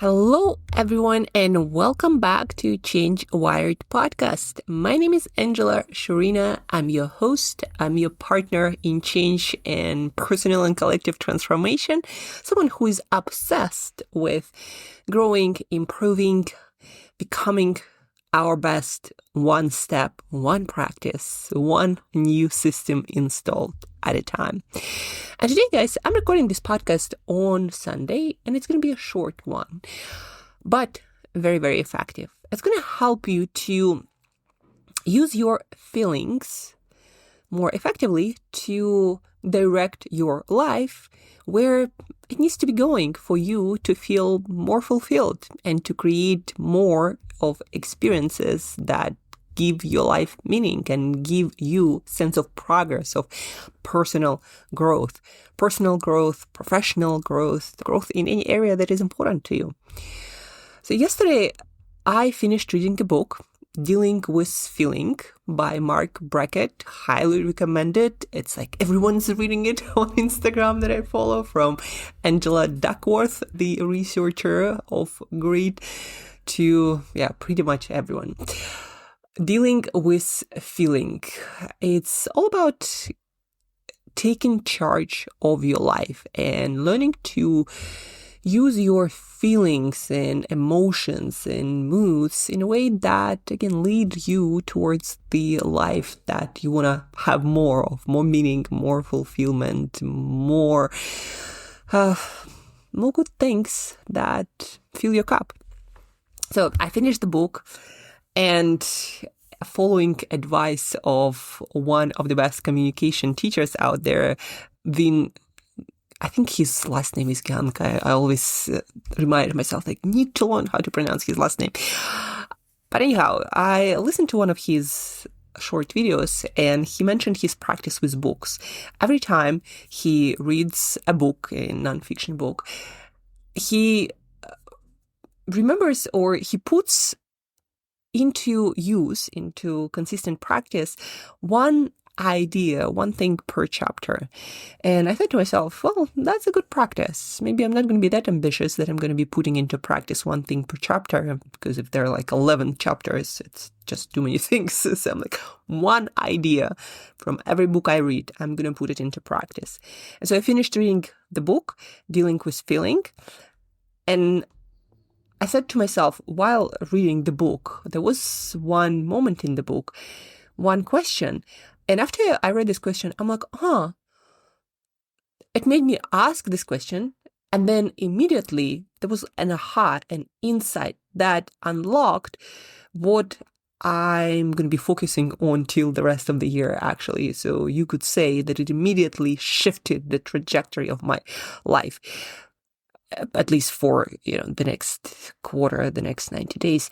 Hello, everyone, and welcome back to Change Wired podcast. My name is Angela Shurina. I'm your host. I'm your partner in change and personal and collective transformation. Someone who is obsessed with growing, improving, becoming our best, one step, one practice, one new system installed at a time. And today, guys, I'm recording this podcast on Sunday, and it's going to be a short one, but very, very effective. It's going to help you to use your feelings more effectively to direct your life where it needs to be going for you to feel more fulfilled and to create more of experiences that give your life meaning and give you sense of progress, of personal growth, professional growth in any area that is important to you. So yesterday, I finished reading a book, Dealing with Feeling by Marc, Brackett. Highly recommend it. It's like everyone's reading it on Instagram that I follow, from Angela Duckworth, the researcher of Great, to, pretty much everyone. Dealing with Feeling. It's all about taking charge of your life and learning to use your feelings and emotions and moods in a way that, again, lead you towards the life that you want to have more of, more meaning, more fulfillment, more good things that fill your cup. So I finished the book, and following advice of one of the best communication teachers out there, I think his last name is Gank. I always remind myself, need to learn how to pronounce his last name. But anyhow, I listened to one of his short videos, and he mentioned his practice with books. Every time he reads a book, a nonfiction book, he remembers, or he puts into use, into consistent practice, one idea, one thing per chapter. And I thought to myself, well, that's a good practice. Maybe I'm not going to be that ambitious that I'm going to be putting into practice one thing per chapter, because if there are 11 chapters, it's just too many things. So I'm one idea from every book I read, I'm going to put it into practice. And so I finished reading the book, Dealing with Feeling, and I said to myself, while reading the book, there was one moment in the book, one question. And after I read this question, I'm like, it made me ask this question. And then immediately there was an aha, an insight that unlocked what I'm going to be focusing on till the rest of the year, actually. So you could say that it immediately shifted the trajectory of my life, at least for, the next quarter, the next 90 days.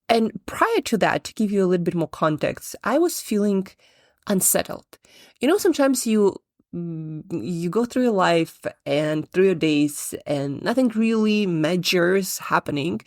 And prior to that, to give you a little bit more context, I was feeling unsettled. Sometimes you go through your life and through your days and nothing really major's happening,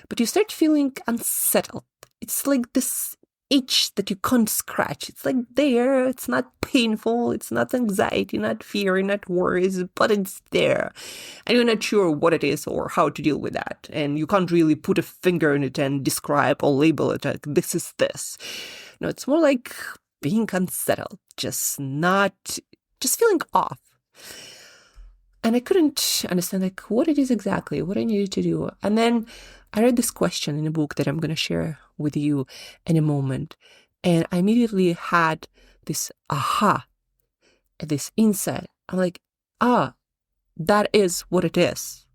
but you start feeling unsettled. It's like this itch that you can't scratch. It's there. It's not painful. It's not anxiety, not fear, not worries, but it's there. And you're not sure what it is or how to deal with that. And you can't really put a finger in it and describe or label it like this is this. No, it's more like being unsettled, just feeling off. And I couldn't understand what it is exactly, what I needed to do. And then I read this question in a book that I'm going to share with you in a moment. And I immediately had this aha, this insight. I'm like, that is what it is.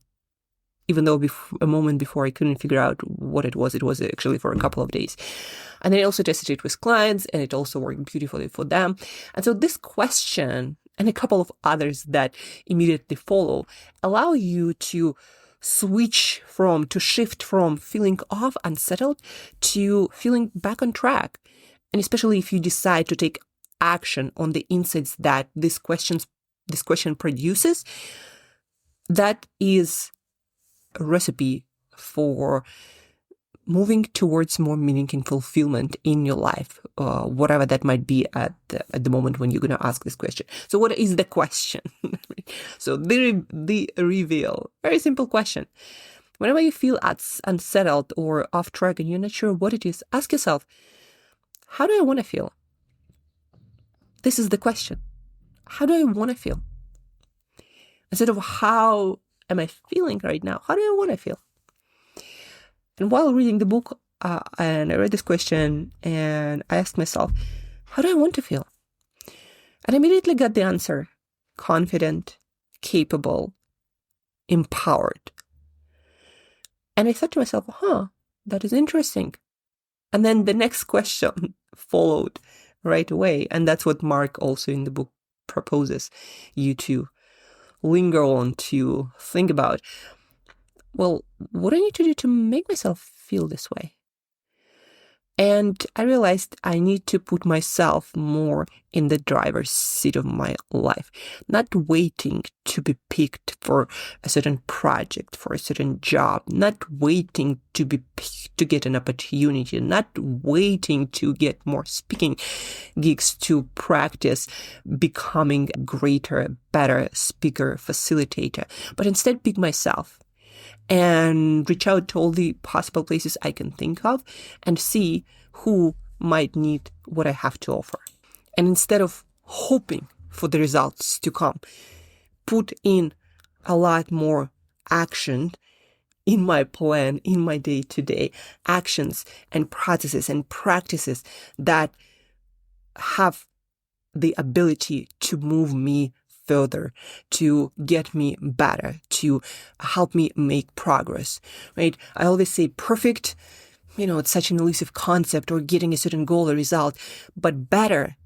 Even though a moment before I couldn't figure out what it was actually for a couple of days. And then I also tested it with clients, and it also worked beautifully for them. And so this question and a couple of others that immediately follow allow you to shift from feeling off, unsettled, to feeling back on track. And especially if you decide to take action on the insights that this question produces, that is a recipe for moving towards more meaning and fulfillment in your life, whatever that might be at the moment when you're going to ask this question. So what is the question? So the reveal, very simple question. Whenever you feel unsettled or off track and you're not sure what it is, ask yourself, how do I want to feel? This is the question. How do I want to feel? Instead of how am I feeling right now, how do I want to feel? And while reading the book, and I read this question and I asked myself, how do I want to feel? And I immediately got the answer: confident, capable, empowered. And I thought to myself, that is interesting. And then the next question followed right away. And that's what Marc also in the book proposes you to linger on, to think about. Well, what do I need to do to make myself feel this way? And I realized I need to put myself more in the driver's seat of my life, not waiting to be picked for a certain project, for a certain job, not waiting to be picked to get an opportunity, not waiting to get more speaking gigs to practice becoming a greater, better speaker, facilitator, but instead pick myself and reach out to all the possible places I can think of and see who might need what I have to offer. And instead of hoping for the results to come, put in a lot more action in my plan, in my day-to-day actions and processes and practices that have the ability to move me further, to get me better, to help me make progress, right? I always say perfect, it's such an elusive concept, or getting a certain goal or result, but better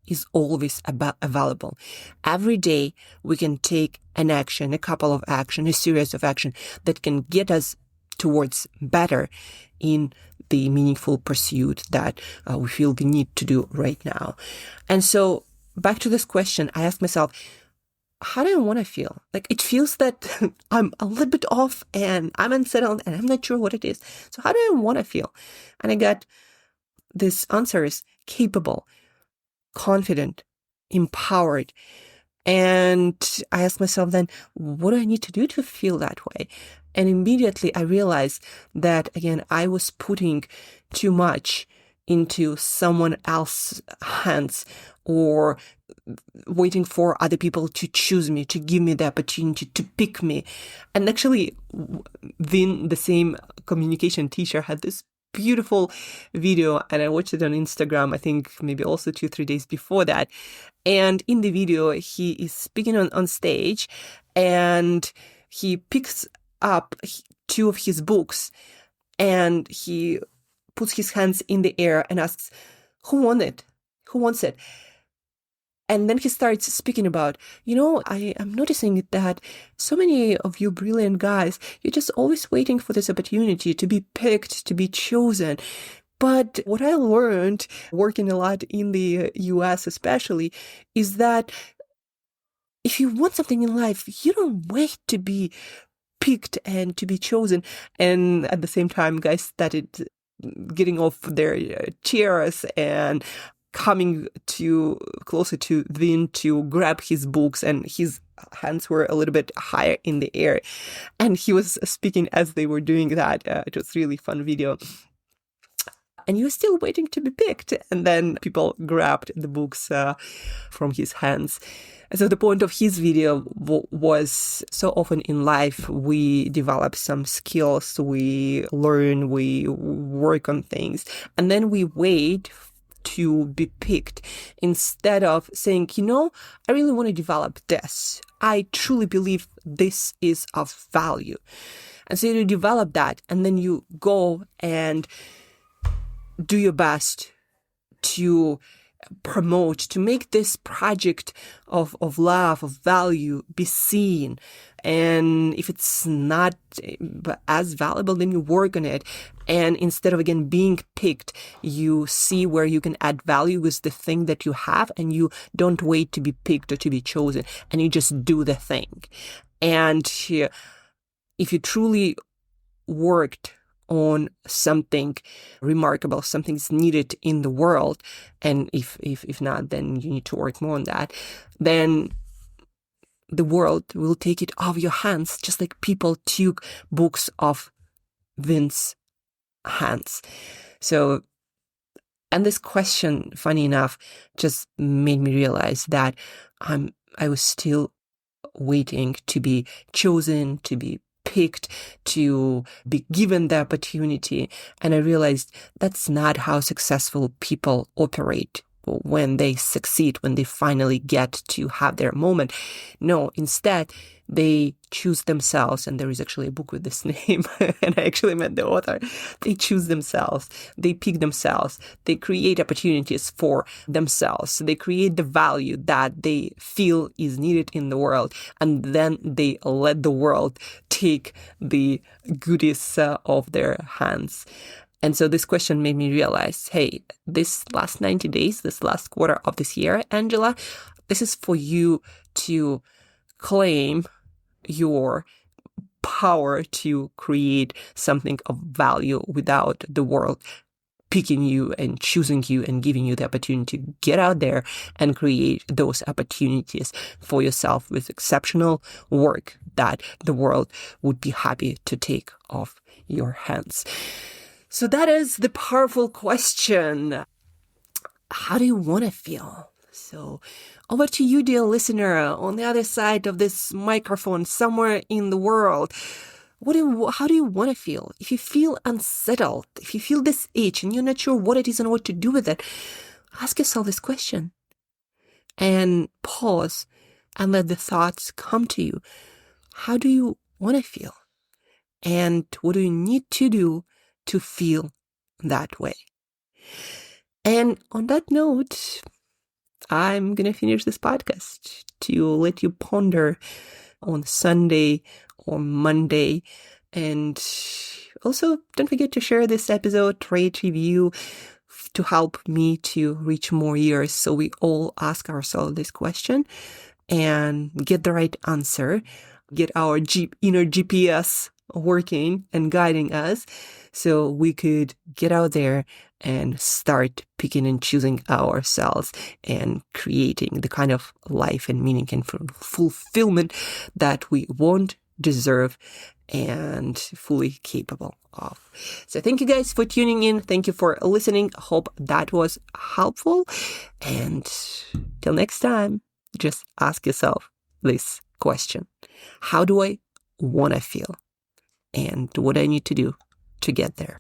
is always available. Every day we can take an action, a couple of action, a series of action that can get us towards better in the meaningful pursuit that we feel the need to do right now. And so back to this question, I asked myself, how do I want to feel? Like, it feels that I'm a little bit off and I'm unsettled and I'm not sure what it is. So how do I want to feel? And I got these answers: capable, confident, empowered. And I asked myself then, what do I need to do to feel that way? And immediately I realized that, again, I was putting too much into someone else's hands, or waiting for other people to choose me, to give me the opportunity, to pick me. And actually, Vin, the same communication teacher, had this beautiful video, and I watched it on Instagram, I think maybe also 2-3 days before that. And in the video, he is speaking on stage, and he picks up 2 of his books, and he puts his hands in the air and asks, who won it? Who wants it? And then he starts speaking about, I am noticing that so many of you brilliant guys, you're just always waiting for this opportunity to be picked, to be chosen. But what I learned working a lot in the US especially is that if you want something in life, you don't wait to be picked and to be chosen. And at the same time, guys started getting off their chairs and coming closer to Vin to grab his books, and his hands were a little bit higher in the air. And he was speaking as they were doing that. It was really fun video. And he was still waiting to be picked. And then people grabbed the books from his hands. And so the point of his video was, so often in life, we develop some skills, we learn, we work on things, and then we wait to be picked instead of saying, I really want to develop this. I truly believe this is of value. And so you develop that, and then you go and do your best to promote, to make this project of love, of value be seen. And if it's not as valuable, then you work on it. And instead of, again, being picked, you see where you can add value with the thing that you have, and you don't wait to be picked or to be chosen, and you just do the thing. And if you truly worked on something remarkable, something's needed in the world, and if not, then you need to work more on that, then the world will take it off your hands, just like people took books off Vince's hands. So, and this question, funny enough, just made me realize that I was still waiting to be chosen, to be picked, to be given the opportunity. And I realized that's not how successful people operate when they succeed, when they finally get to have their moment. No, instead, they choose themselves. And there is actually a book with this name, and I actually met the author. They choose themselves. They pick themselves. They create opportunities for themselves. They create the value that they feel is needed in the world. And then they let the world take the goodies of their hands. And so this question made me realize, hey, this last 90 days, this last quarter of this year, Angela, this is for you to claim your power to create something of value without the world picking you and choosing you and giving you the opportunity to get out there and create those opportunities for yourself with exceptional work that the world would be happy to take off your hands. So that is the powerful question. How do you want to feel? So over to you, dear listener, on the other side of this microphone, somewhere in the world. How do you want to feel? If you feel unsettled, if you feel this itch and you're not sure what it is and what to do with it, ask yourself this question and pause and let the thoughts come to you. How do you want to feel? And what do you need to do to feel that way? And on that note, I'm going to finish this podcast to let you ponder on Sunday or Monday. And also, don't forget to share this episode, rate, review, to help me to reach more ears so we all ask ourselves this question and get the right answer, get our inner GPS working and guiding us so we could get out there and start picking and choosing ourselves and creating the kind of life and meaning and fulfillment that we want, deserve, and fully capable of. So thank you guys for tuning in. Thank you for listening. Hope that was helpful. And till next time, just ask yourself this question. How do I want to feel? And what do I need to do to get there?